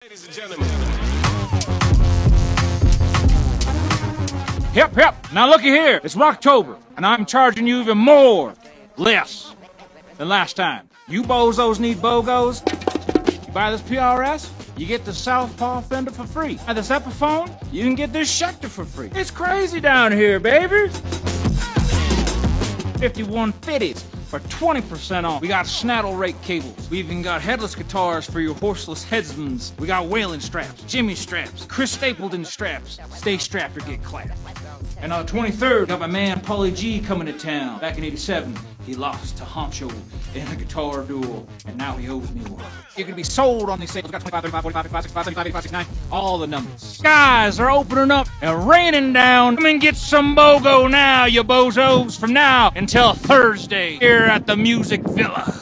Ladies and gentlemen. Hip, hip. Now looky here. It's Rocktober, and I'm charging you even less than last time. You bozos need BOGOs. You buy this PRS, you get the Southpaw fender for free. Buy this Epiphone, you can get this Schecter for free. It's crazy down here, babies. 5150s for 20% off. We got snaddle rake cables. We even got headless guitars for your horseless headsmans. We got whaling straps, Jimmy straps, Chris Stapleton straps. Stay strapped or get clapped. And on the 23rd, got my man Paulie G coming to town. Back in '87, he lost to Honcho in a guitar duel, and now he owes me one. You can be sold on these sales. We got 25, 35, 45, 55, 65, 75, 85, 69, all the numbers. Skies are opening up and raining down. Come and get some BOGO now, you bozos, from now until Thursday here at the Music Villa.